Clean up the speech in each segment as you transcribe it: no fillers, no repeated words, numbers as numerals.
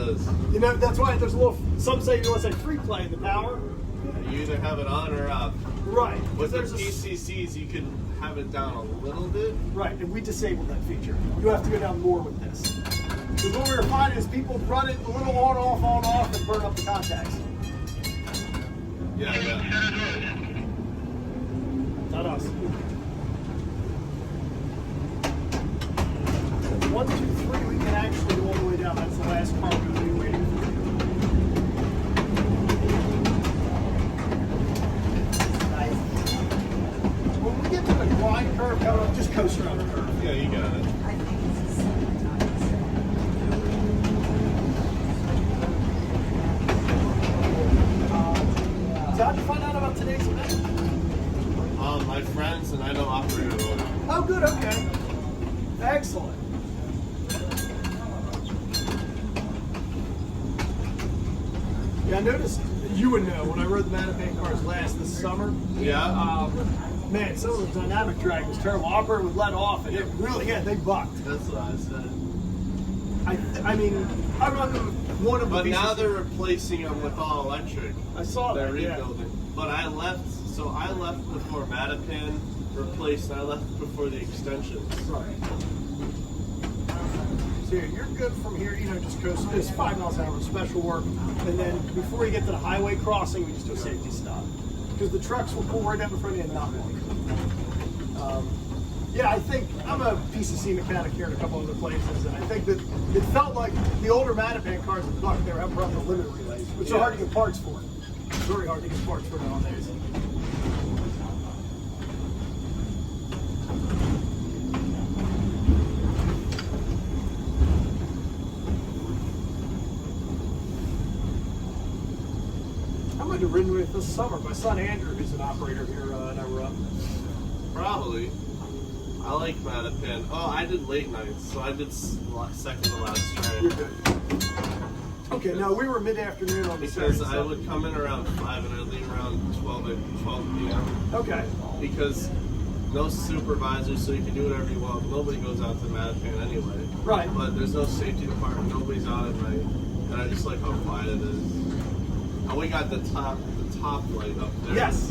is. You know, that's why there's a little, some say you want to say free play in the power. You either have it on or off. Right. With the PCCs, you can have it down a little bit. Right, and we disabled that feature. You have to go down more with this. Because what we were finding is people run it a little on, off, and burn up the contacts. Yeah, yeah. Not us. 1, 2, 3, we can actually go all the way down. That's the last car we're going to be waiting for. Nice. When we get to the grind curve, just coast around the curve. Yeah, you got it. So how'd you find out about today's event? My friends and I know operator owner. Oh, good, okay. Excellent. Yeah, I noticed, you would know, when I rode the Mattapan cars last this summer. Yeah? Man, some of the dynamic drag was terrible. Operator would let off, and it really, they bucked. That's what I said. I mean, I run one of the But pieces. now they're replacing them with all electric. I saw They're that, yeah. rebuilding. But I left before Mattapan replaced, I left before the extensions. Right. So you're good from here, just coast, just 5 miles an hour, special work. And then before you get to the highway crossing, we just do a safety stop. Because the trucks will pull right down in front of you and not walk. Yeah, I think, I'm a PCC mechanic here in a couple other places, and I think that it felt like the older Mattapan cars at Buck, they were having problems with limit relays, which are hard to get parts for. It's very hard to get parts for nowadays. I might have ridden with this summer. My son Andrew, who's an operator here, and I were up. Probably. I like Mattapan. Oh, I did late nights, so I did second to last You're train. good. Okay, now we were mid-afternoon on the Because Saturday. I would come in around 5 and I'd leave around 12 p.m. Okay. Because no supervisor, so you can do whatever you want. Nobody goes out to Mattapan anyway. Right. But there's no safety department. Nobody's out at night. And I just like how quiet it is. And we got the top light up there. Yes.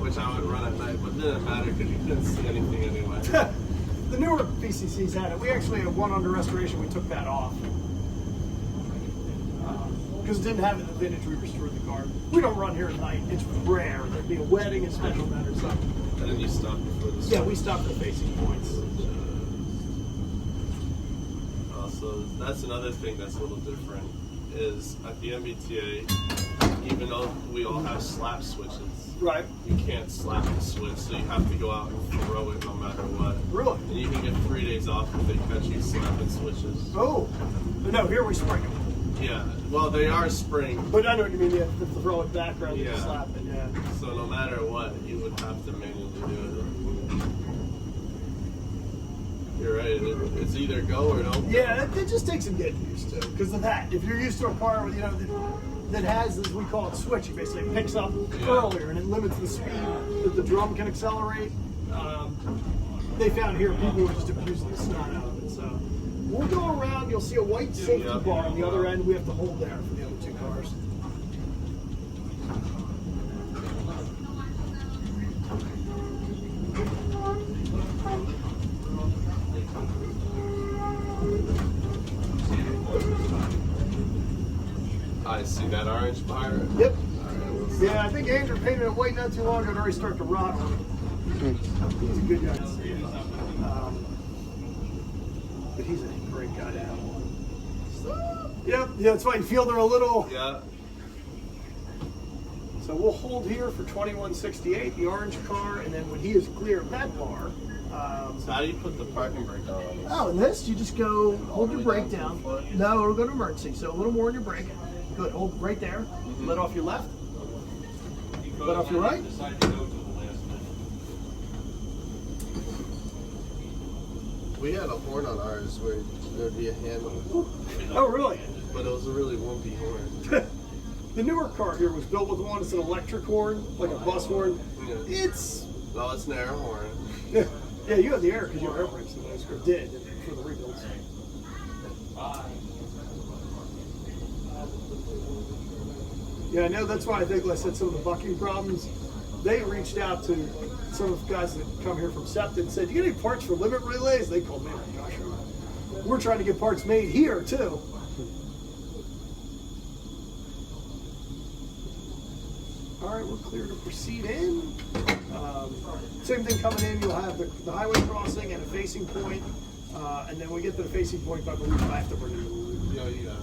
Which I would run at night, but it didn't matter because you couldn't see anything anyway. The newer PCCs had it. We actually had one under restoration. We took that off. Because it didn't have it in the vintage, we restored the car. We don't run here at night. It's rare. There'd be a wedding, a special event or something. And then you stop before the Yeah, we stopped at facing points. So that's another thing that's a little different is at the MBTA, even though we all have slap switches, Right. you can't slap the switch, so you have to go out and throw it no matter what. Really? And you can get 3 days off if they catch you slapping switches. Oh. But no, here we spring them. Yeah, well they are spring, But I know what you mean. You have to throw it back rather than Yeah. slap it. Yeah. so no matter what, you would have to manually do it. You're right, it's either go or don't. Yeah, it just takes some getting used to because of that. If you're used to a car, that has, as we call it, switching, basically it picks up earlier and it limits the speed that the drum can accelerate. They found here people were just abusing the snot out of it. So we'll go around. You'll see a white safety bar on the other end. We have to hold there for the other two cars. I see that orange bar. Yep. Alright, Yeah, I think Andrew painted it white not too long ago and already started to rot on it. He's a good guy to see. But he's a great guy to have on. Yep, yeah, that's fine. Feel they're a little. yeah. So we'll hold here for 2168, the orange car, and then when he is clear of that bar. So how do you put the parking brake on this? Oh, and this, you just go, hold your brake down. No, it'll go to emergency, so a little more on your brake. Good, hold right there. Let off your left. Let off your right. We had a horn on ours where there'd be a handle, Oh, really? but it was a really wimpy horn. The newer car here was built with one that's an electric horn, like a bus horn. Yeah. It's, No, it's an air horn. yeah, you have the air because you have air brakes in those, or did for the rebuilds. Yeah, I know. That's why I think I said some of the bucking problems. They reached out to some of the guys that come here from SEPTA and said, "Do you get any parts for limit relays?" They called me, "Gosh, we're trying to get parts made here too." All right, we're clear to proceed in. Same thing coming in. You'll have the highway crossing and a facing point, and then when we get to the facing point, I believe I have to bring it in. Yeah, you got it.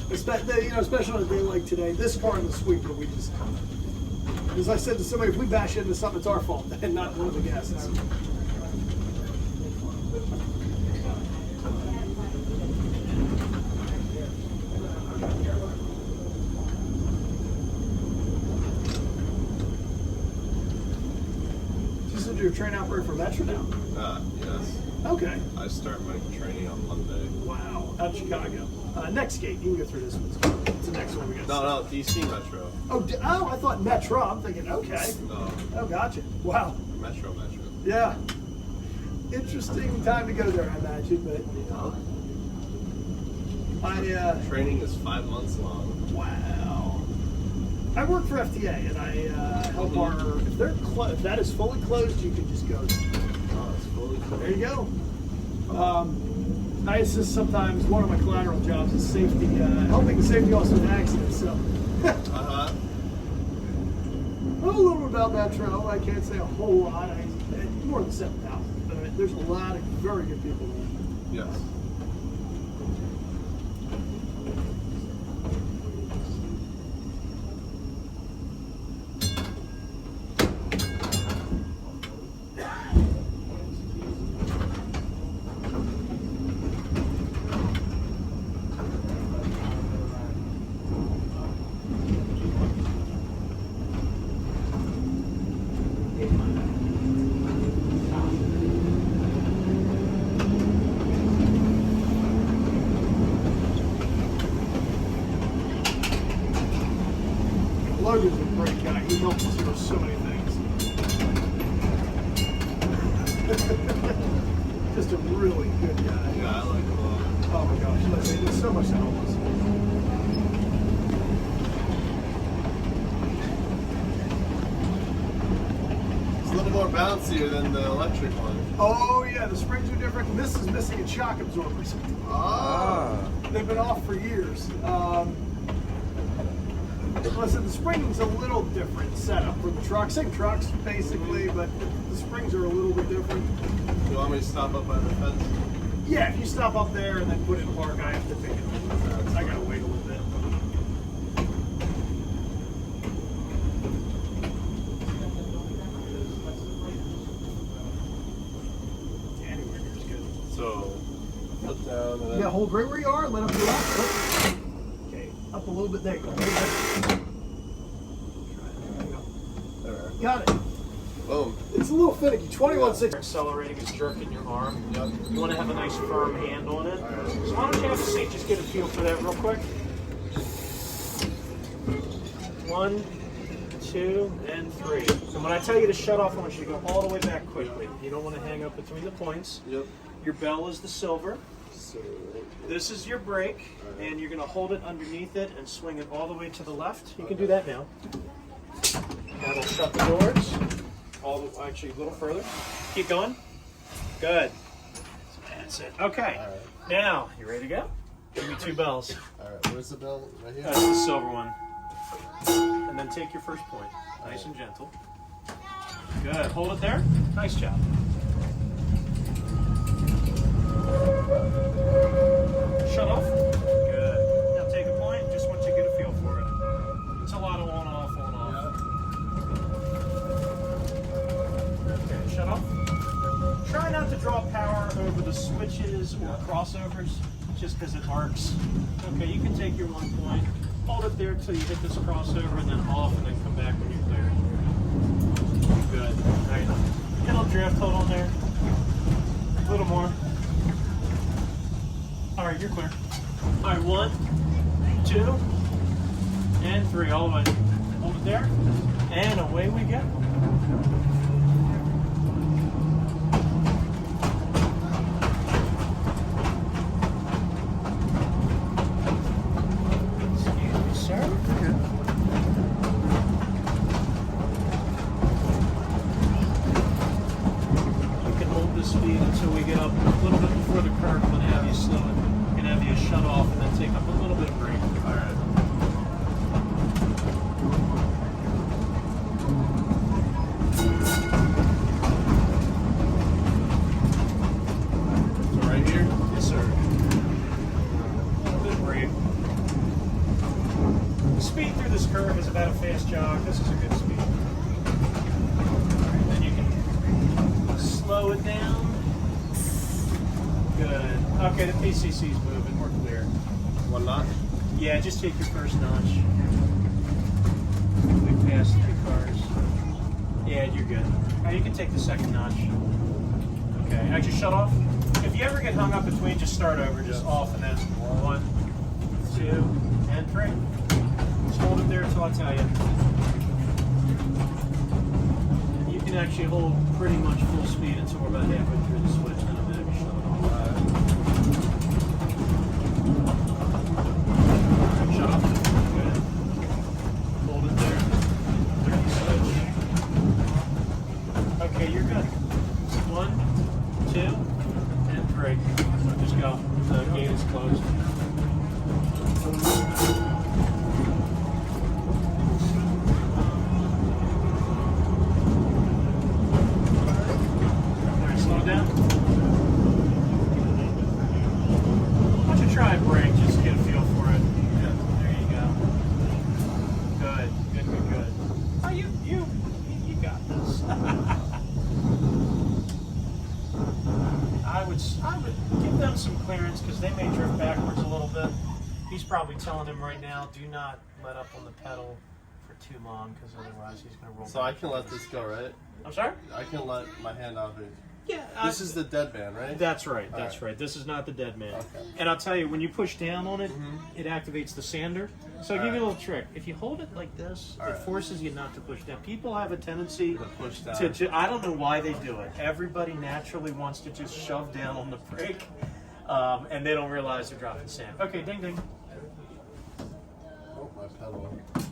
Especially on a day like today, this car and the sweeper, we just, as I said to somebody, if we bash into something, it's our fault, and not one of the guests. You said you're a train operator for Metro now? Yes. Okay. I start my training on Monday. Wow. Out of Chicago. Next gate. You can go through this one. It's the next one we got. No, DC Metro. Oh, I thought Metro. I'm thinking, okay. No. Oh, gotcha. Wow. Metro. Yeah. Interesting time to go there, I imagine, but Training is 5 months long. wow. I work for FTA, and I help our. If that is fully closed, you can just go there. Oh, it's fully closed. There you go. I assist sometimes. One of my collateral jobs is safety, helping safety officers in accidents. So, Uh-huh. a little bit about Metro. I can't say a whole lot. More than 7,000. There's a lot of very good people there. Yes. Logan's a great guy. He helps us with so many things. Just a really good guy. Yeah, I like him a lot. Oh my gosh, listen, he does so much to help us. It's a little more bouncier than the electric one. Oh yeah, the springs are different. This is missing its shock absorbers. Ah. They've been off for years. Listen, the spring's a little different setup for the truck. Same trucks, basically, but the springs are a little bit different. You want me to stop up by the fence? Yeah, if you stop up there and then put it in park, I have to take it over the fence. I gotta wait a little bit. Anywhere here's good. So, put down and then... Yeah, hold right where you are, let up your left. Okay, up a little bit. There you go. There. Got it. Boom. It's a little finicky. 21.6. Accelerating is jerking your arm. Yep. You want to have a nice firm hand on it. So why don't you have a seat, just get a feel for that real quick. 1, 2, and 3. So when I tell you to shut off, I want you to go all the way back quickly. You don't want to hang up between the points. Yep. Your bell is the silver. So, This is your brake, and you're going to hold it underneath it and swing it all the way to the left. You can do that now. That'll shut the doors. Actually, a little further. Keep going. Good. That's it. Okay. All right. Now, you ready to go? Give me 2 bells. all right. Where's the bell? Right here? That's the silver one. And then take your first point. Nice and gentle. Good. Hold it there. Nice job. Shut off. Good. Now take a point. Just want you to get a feel for it. It's a lot of on off, on off. Okay, shut off. Try not to draw power over the switches or crossovers, just because it arcs. Okay, you can take your 1 point, hold it there until you hit this crossover, and then off, and then come back when you're clear. Good. All right. It'll drift. Hold on there. A little more. All right, you're clear. All right, 1, 2, and 3. All the way. Hold it there, and away we go. You can hold this speed until we get up a little bit before the curve. I'm going to have you slow it. I'm going to have you shut off and then take up a little bit of brake. All right. So right here? Yes, sir. A little bit of brake. The speed through this curve is about a fast jog. This is a good speed. Then you can slow it down. Good. Okay, the PCC's moving. We're clear. One notch? Yeah, just take your first notch. We passed 3 cars. Yeah, you're good. Now you can take the second notch. Okay, I just shut off. If you ever get hung up between, just start over. Just off and then 1, 2, and 3. Just hold it there until I tell you. You can actually hold pretty much full speed until we're about halfway through the switch, and then maybe shut it off. Shut off. Good. Hold it there. Through the switch. Okay, you're good. 1, 2, and 3. So just go. The gate is closed. Alright, slow down. Why don't you try and brake just to get a feel for it? Yeah. There you go. Good, good, good, good. Oh, you got this. I would give them some clearance because they may drift backwards a little bit. He's probably telling him right now, do not let up on the pedal for too long because otherwise he's going to roll. So I can let this go, right? I'm sorry? I can let my hand out here. Yeah. This is the dead man, right? That's right. That's All right. right. This is not the dead man. Okay. And I'll tell you, when you push down on it, it activates the sander. So I'll give you a little trick. If you hold it like this, All it right. forces you not to push down. People have a tendency To push down. to I don't know why they do it. Everybody naturally wants to just shove down on the brake, and they don't realize they're dropping sand. Okay, ding ding. Oh, my pedal. Okay.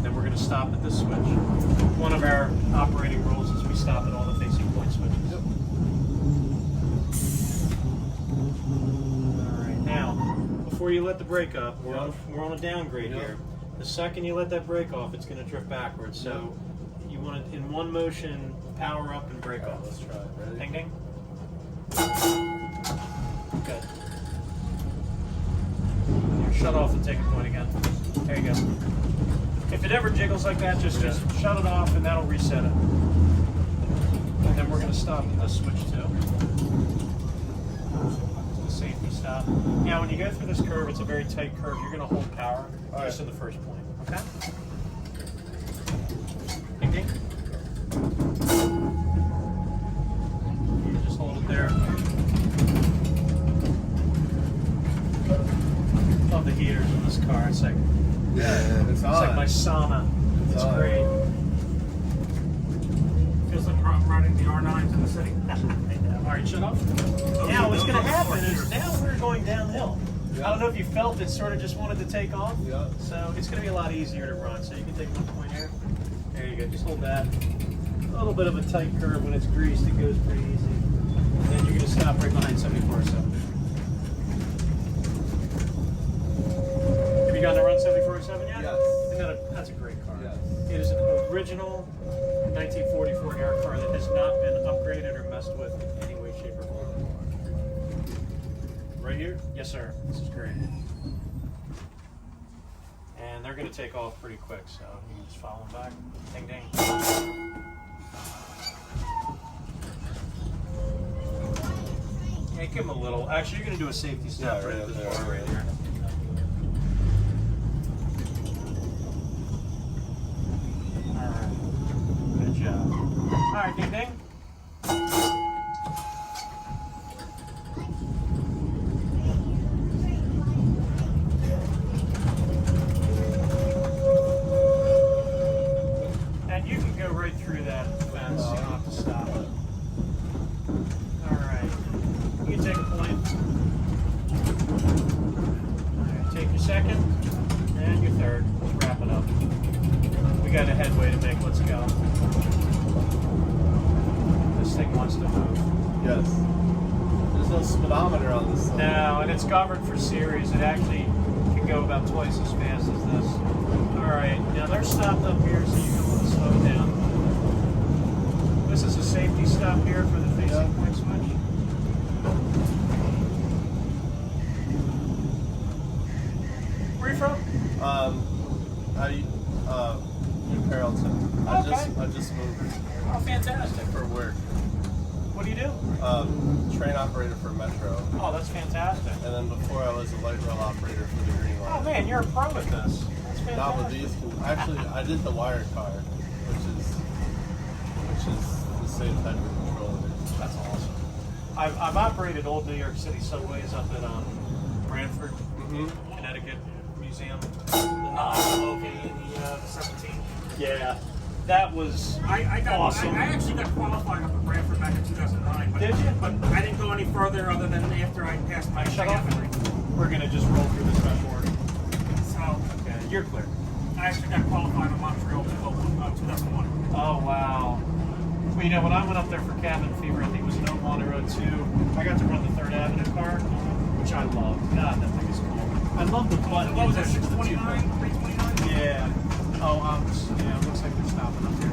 Then we're going to stop at this switch. One of our operating rules is we stop at all the facing point switches. Yep. All right, now, before you let the brake up, we're on a downgrade Yep. here. The second you let that brake off, it's going to drift backwards. So you want to, in one motion, power up and brake off. Let's try it. Ready? Ding ding. Good. Shut off and take a point again. There you go. If it ever jiggles like that, just shut it off and that'll reset it. And then we're going to stop at this switch too. The safety stop. Now when you go through this curve, it's a very tight curve. You're going to hold power just in the first point. Okay? Ding ding. You just hold it there. Love the heaters in this car. It's like It's like my sauna. It's on. great. Feels like I'm riding the R9s in the city. I know. All right, shut off. Now what's going to happen is now we're going downhill. I don't know if you felt it sort of just wanted to take off. Yeah. So it's going to be a lot easier to run. So you can take 1 point here. There you go. Just hold that. A little bit of a tight curve when it's greased. It goes pretty easy. And then you're going to stop right behind 7407. Have you gotten to run 7407 yet? Yes. That's a great car. Yes. It is an original 1944 air car that has not been upgraded or messed with in any way, shape, or form. Right here? Yes, sir. This is great. And they're going to take off pretty quick, so you can just follow them back. Ding, ding. Yeah, give them a little. Actually, you're going to do a safety stop Yeah, right right at this there, bar right right. there. Alright. Good job. Alright, ding ding. got a headway to make. Let's go. This thing wants to move. Yes. There's no speedometer on this thing. No, and it's governed for series. It actually can go about twice as fast as this. All right, now they're stopped up here, so you're going to want to slow down. This is a safety stop here for the facing point switch. Where are you from? New Carrollton. Okay. I just moved Oh, fantastic. for work. What do you do? Train operator for Metro. Oh, that's fantastic. And then before I was a light rail operator for the Green Line. Oh man, you're a pro at this. That's fantastic. Not with these. Actually, I did the wire car, which is the same type of controller. That's awesome. I've operated old New York City subways up at Branford, Connecticut Museum. The non-LOV and the 17. Yeah, that was I got awesome. I actually got qualified up at Bradford back in 2009. But, Did you? But I didn't go any further other than after I passed my Shut off. exam. We're gonna just roll through the special order. So Okay, you're clear. I actually got qualified in Montreal 2001. Oh wow. Well, you know, when I went up there for cabin fever, I think it was in 01 or 02, I got to run the 3rd Avenue car, which I loved. God, that thing is cool. I love the button. What was that, 629, 329? Yeah. Oh, yeah, it looks like they're stopping up here.